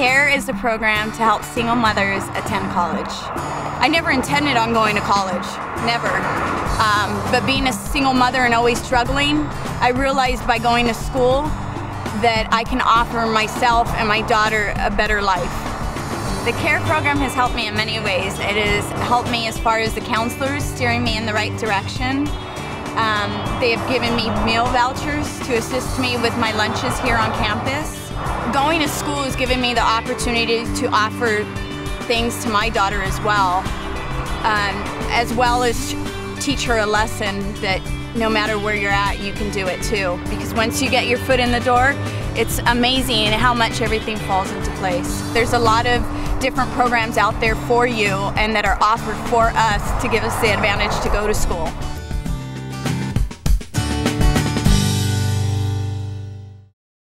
CARE is the program to help single mothers attend college. I never intended on going to college, never. But being a single mother and always struggling, I realized by going to school that I can offer myself and my daughter a better life. The CARE program has helped me in many ways. It has helped me as far as the counselors steering me in the right direction. They have given me meal vouchers to assist me with my lunches here on campus. Going to school has given me the opportunity to offer things to my daughter as well as teach her a lesson that no matter where you're at, you can do it too. Because once you get your foot in the door, it's amazing how much everything falls into place. There's a lot of different programs out there for you and that are offered for us to give us the advantage to go to school.